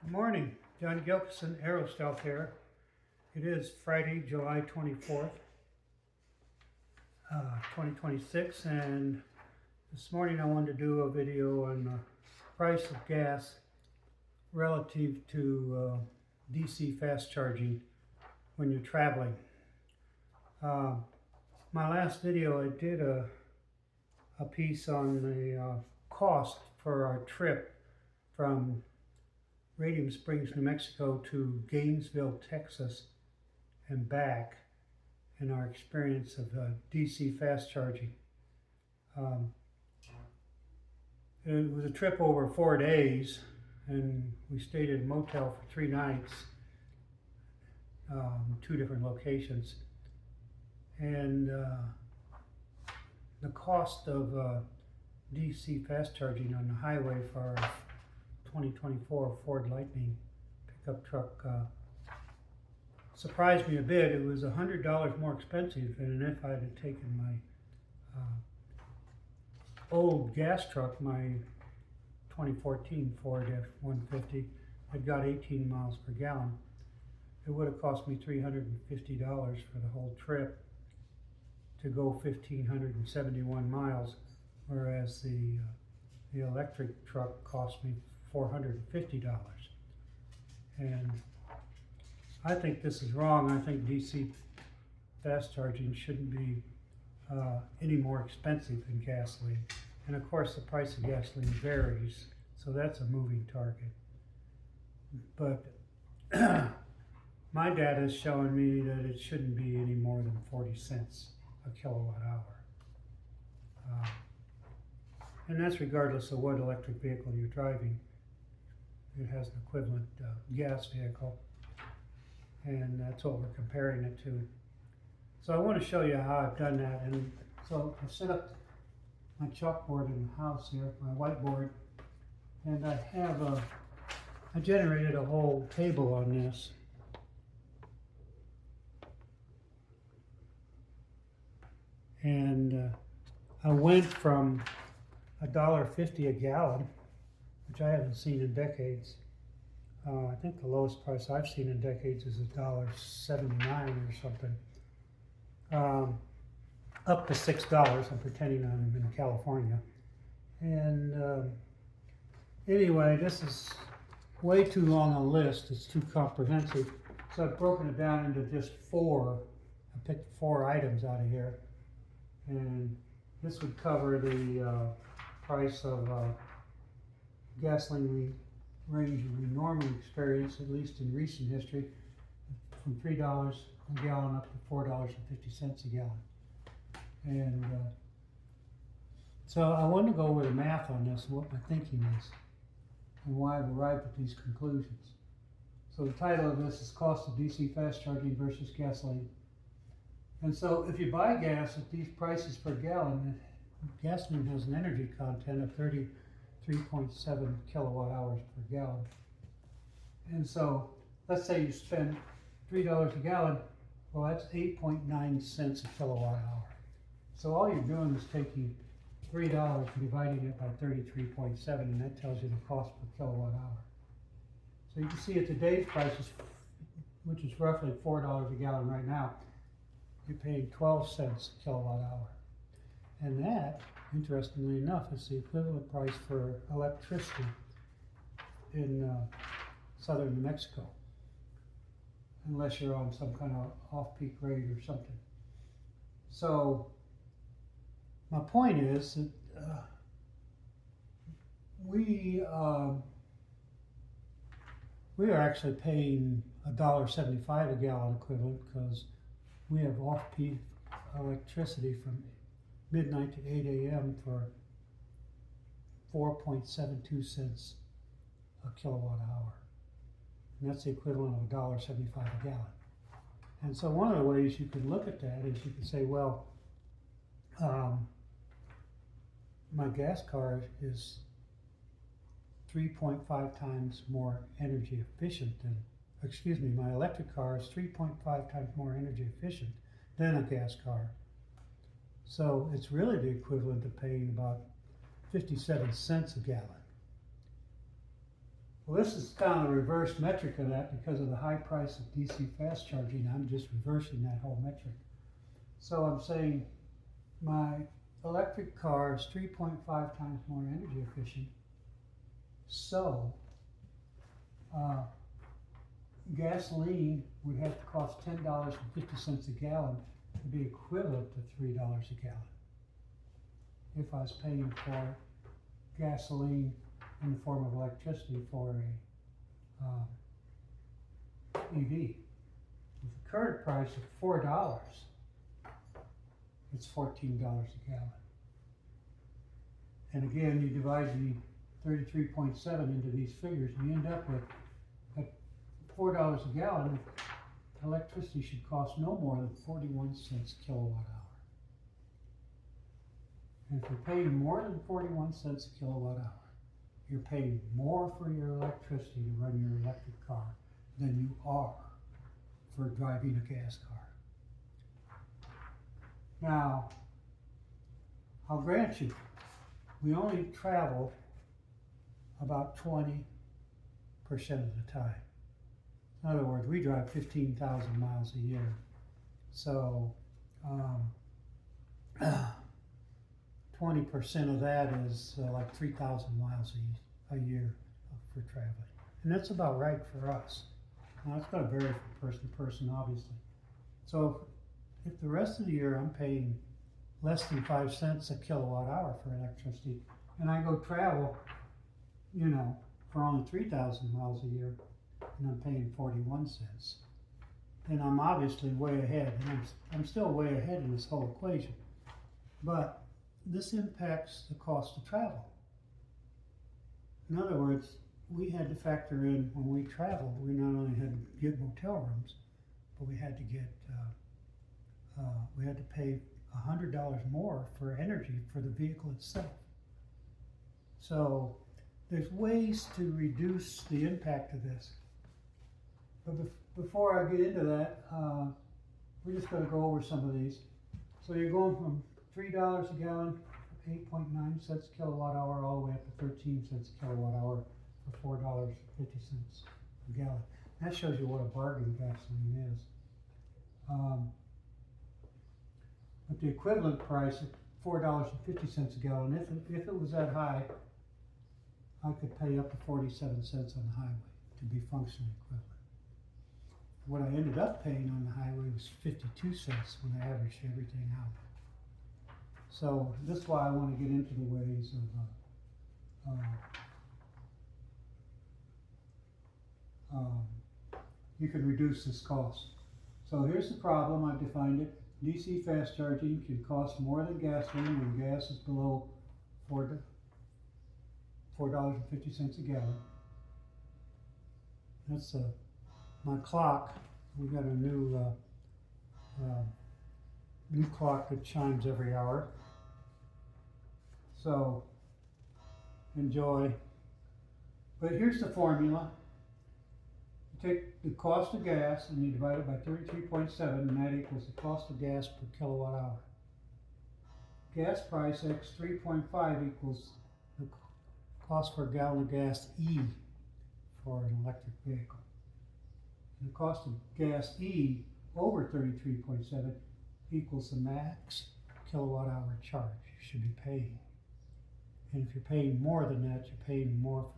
Good morning, John Gilkison, Aerostelf here. It is Friday, July 24th, 2026, and this morning I wanted to do a video on the price of gas relative to DC fast charging when you're traveling. My last video I did a piece on the cost for our trip from Radium Springs, New Mexico to Gainesville, Texas and back, and our experience of DC fast charging. It was a trip over 4 days, and we stayed at a motel for 3 nights, 2 different locations. And the cost of DC fast charging on the highway for our 2024 Ford Lightning pickup truck surprised me a bit. It was $100 more expensive than if I had taken my old gas truck, my 2014 Ford F-150. It got 18 miles per gallon. It would have cost me $350 for the whole trip to go 1,571 miles, whereas the electric truck cost me $450. And I think this is wrong. I think DC fast charging shouldn't be any more expensive than gasoline. And of course the price of gasoline varies, so that's a moving target. But my data is showing me that it shouldn't be any more than 40 cents a kilowatt hour. And that's regardless of what electric vehicle you're driving. It has an equivalent gas vehicle, and that's what we're comparing it to. So I want to show you how I've done that. And so I set up my chalkboard in the house here, my whiteboard, and I generated a whole table on this. And I went from $1.50 a gallon, which I haven't seen in decades. I think the lowest price I've seen in decades is $1.79 or something, up to $6. I'm pretending I'm in California. And anyway, this is way too long a list. It's too comprehensive. So I've broken it down into just 4. I picked 4 items out of here. And this would cover the price of gasoline range we normally experience, at least in recent history, from $3 a gallon up to $4.50 a gallon. And so I want to go over the math on this and what my thinking is and why I've arrived at these conclusions. So the title of this is Cost of DC Fast Charging versus Gasoline. And so if you buy gas at these prices per gallon, gasoline has an energy content of 33.7 kilowatt hours per gallon. And so let's say you spend $3 a gallon, well, that's 8.9 cents a kilowatt hour. So all you're doing is taking $3 and dividing it by 33.7, and that tells you the cost per kilowatt hour. So you can see at today's prices, which is roughly $4 a gallon right now, you're paying 12 cents a kilowatt hour. And that, interestingly enough, is the equivalent price for electricity in southern New Mexico, unless you're on some kind of off-peak rate or something. So my point is that we are actually paying $1.75 a gallon equivalent, because we have off-peak electricity from midnight to 8 a.m. for 4.72 cents a kilowatt hour. And that's the equivalent of $1.75 a gallon. And so one of the ways you could look at that is you could say, well, my gas car is 3.5 times more energy efficient than, my electric car is 3.5 times more energy efficient than a gas car. So it's really the equivalent of paying about 57 cents a gallon. Well, this is kind of a reverse metric of that because of the high price of DC fast charging. I'm just reversing that whole metric. So I'm saying my electric car is 3.5 times more energy efficient. So gasoline would have to cost $10.50 a gallon to be equivalent to $3 a gallon if I was paying for gasoline in the form of electricity for a EV. With the current price of $4, it's $14 a gallon. And again, you divide the 33.7 into these figures, and you end up with at $4 a gallon, electricity should cost no more than 41 cents a kilowatt hour. And if you're paying more than 41 cents a kilowatt hour, you're paying more for your electricity to run your electric car than you are for driving a gas car. Now, I'll grant you, we only travel about 20% of the time. In other words, we drive 15,000 miles a year. So 20% of that is like 3,000 miles a year for traveling. And that's about right for us. Now, it's going to vary from person to person, obviously. So if the rest of the year I'm paying less than 5 cents a kilowatt hour for electricity, and I go travel, for only 3,000 miles a year, and I'm paying 41 cents, then I'm obviously way ahead, and I'm still way ahead in this whole equation. But this impacts the cost of travel. In other words, we had to factor in when we traveled, we not only had to get motel rooms, but we had to pay $100 more for energy for the vehicle itself. So there's ways to reduce the impact of this. But before I get into that, we're just going to go over some of these. So you're going from $3 a gallon, 8.9 cents a kilowatt hour, all the way up to 13 cents a kilowatt hour for $4.50 a gallon. That shows you what a bargain gasoline is. But the equivalent price at $4.50 a gallon, if it was that high, I could pay up to 47 cents on the highway to be functionally equivalent. What I ended up paying on the highway was 52 cents when I averaged everything out. So this is why I want to get into the ways of you can reduce this cost. So here's the problem. I've defined it. DC fast charging can cost more than gasoline when gas is below $4.50 a gallon. That's my clock. We got a new clock that chimes every hour. So enjoy. But here's the formula. You take the cost of gas and you divide it by 33.7, and that equals the cost of gas per kilowatt hour. Gas price x 3.5 equals the cost for a gallon of gas E for an electric vehicle. And the cost of gas E over 33.7 equals the max kilowatt hour charge you should be paying. And if you're paying more than that, you're paying more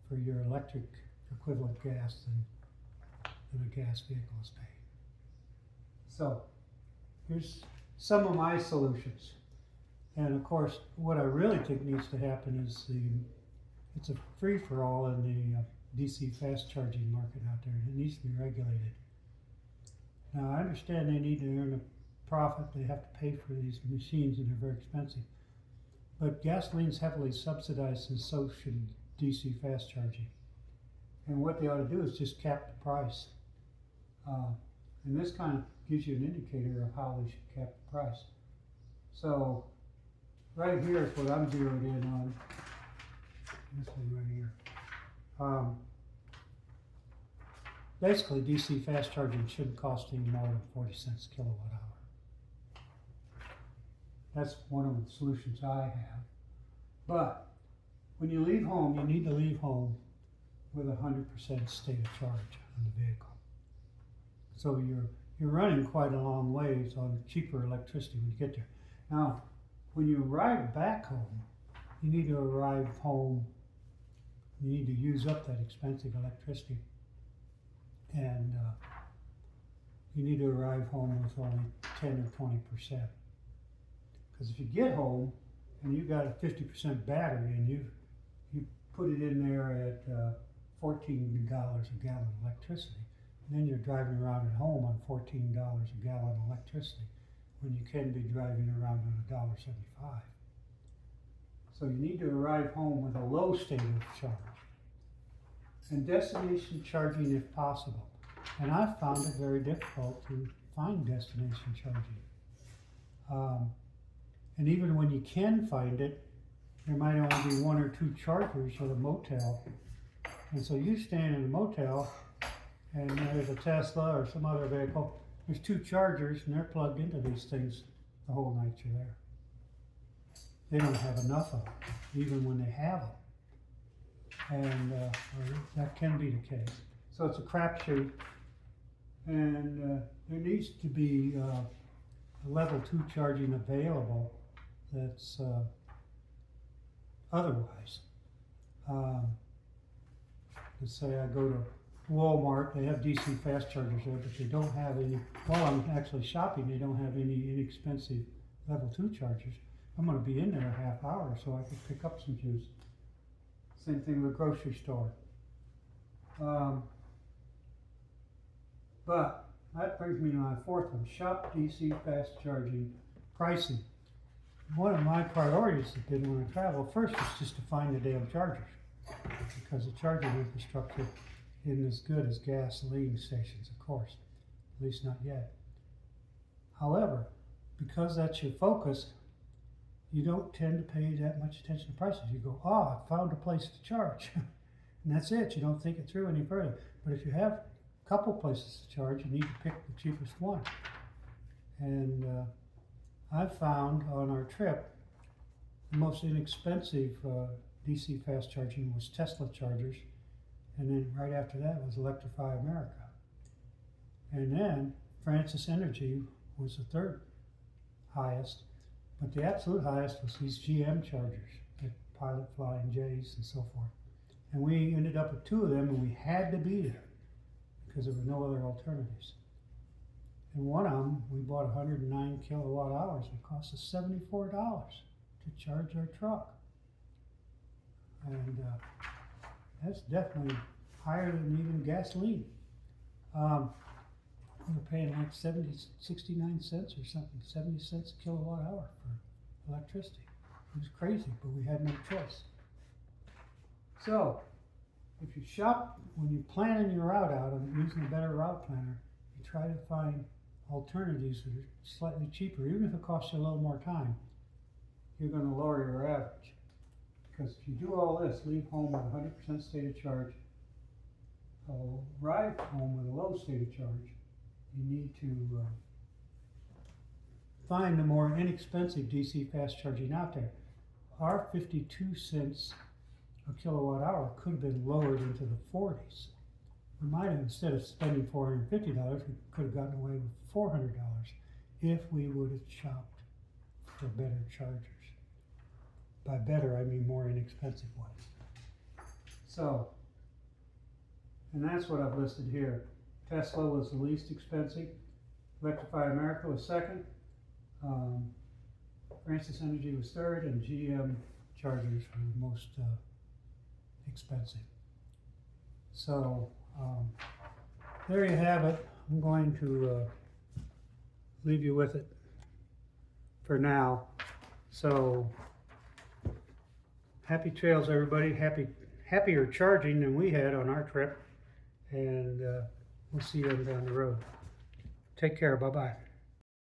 for your electric equivalent gas than a gas vehicle is paying. So here's some of my solutions. And of course, what I really think needs to happen is it's a free-for-all in the DC fast charging market out there. It needs to be regulated. Now, I understand they need to earn a profit. They have to pay for these machines, and they're very expensive. But gasoline's heavily subsidized, and so should DC fast charging. And what they ought to do is just cap the price. And this kind of gives you an indicator of how they should cap the price. So right here is what I'm zeroed in on. This one right here. Basically, DC fast charging shouldn't cost any more than 40 cents a kilowatt hour. That's one of the solutions I have. But when you leave home, you need to leave home with 100% state of charge on the vehicle. So you're running quite a long ways on cheaper electricity when you get there. Now, when you arrive back home, you need to arrive home, you need to use up that expensive electricity, and you need to arrive home with only 10 or 20%. Because if you get home and you got a 50% battery and you put it in there at $14 a gallon electricity, and then you're driving around at home on $14 a gallon electricity when you can be driving around on $1.75. So you need to arrive home with a low state of charge and destination charging if possible. And I've found it very difficult to find destination charging. And even when you can find it, there might only be 1 or 2 chargers at a motel. And so you stand in a motel and there's a Tesla or some other vehicle, there's 2 chargers and they're plugged into these things the whole night you're there. They don't have enough of them, even when they have them. And that can be the case. So it's a crapshoot, and there needs to be a level 2 charging available that's otherwise. Let's say I go to Walmart, they have DC fast chargers there, but they don't have any, while I'm actually shopping, they don't have any inexpensive level 2 chargers. I'm going to be in there a half hour so I can pick up some juice. Same thing with a grocery store. But that brings me to my 4th one, shop DC fast charging pricing. One of my priorities has been when I travel, first is just to find the damn chargers, because the charging infrastructure isn't as good as gasoline stations, of course, at least not yet. However, because that's your focus, you don't tend to pay that much attention to prices. You go, I found a place to charge. And that's it. You don't think it through any further. But if you have a couple places to charge, you need to pick the cheapest one. And I've found on our trip, the most inexpensive DC fast charging was Tesla chargers. And then right after that was Electrify America. And then Francis Energy was the 3rd highest. But the absolute highest was these GM chargers, the Pilot Flying J's and so forth. And we ended up with 2 of them, and we had to be there because there were no other alternatives. And one of them, we bought 109 kilowatt hours. It cost us $74 to charge our truck. And that's definitely higher than even gasoline. We were paying like 69 cents or something, 70 cents a kilowatt hour for electricity. It was crazy, but we had no choice. So, if you shop, when you're planning your route out and using a better route planner, you try to find alternatives that are slightly cheaper. Even if it costs you a little more time, you're going to lower your average. Because if you do all this, leave home with 100% state of charge, arrive home with a low state of charge, you need to find the more inexpensive DC fast charging out there. Our 52 cents a kilowatt hour could have been lowered into the 40s. We might have, instead of spending $450, we could have gotten away with $400 if we would have shopped for better chargers. By better, I mean more inexpensive ones. So, and that's what I've listed here. Tesla was the least expensive. Electrify America was 2nd. Francis Energy was 3rd, and GM chargers were the most expensive. So there you have it. I'm going to leave you with it for now. So happy trails, everybody. Happier charging than we had on our trip. And we'll see you down the road. Take care. Bye-bye.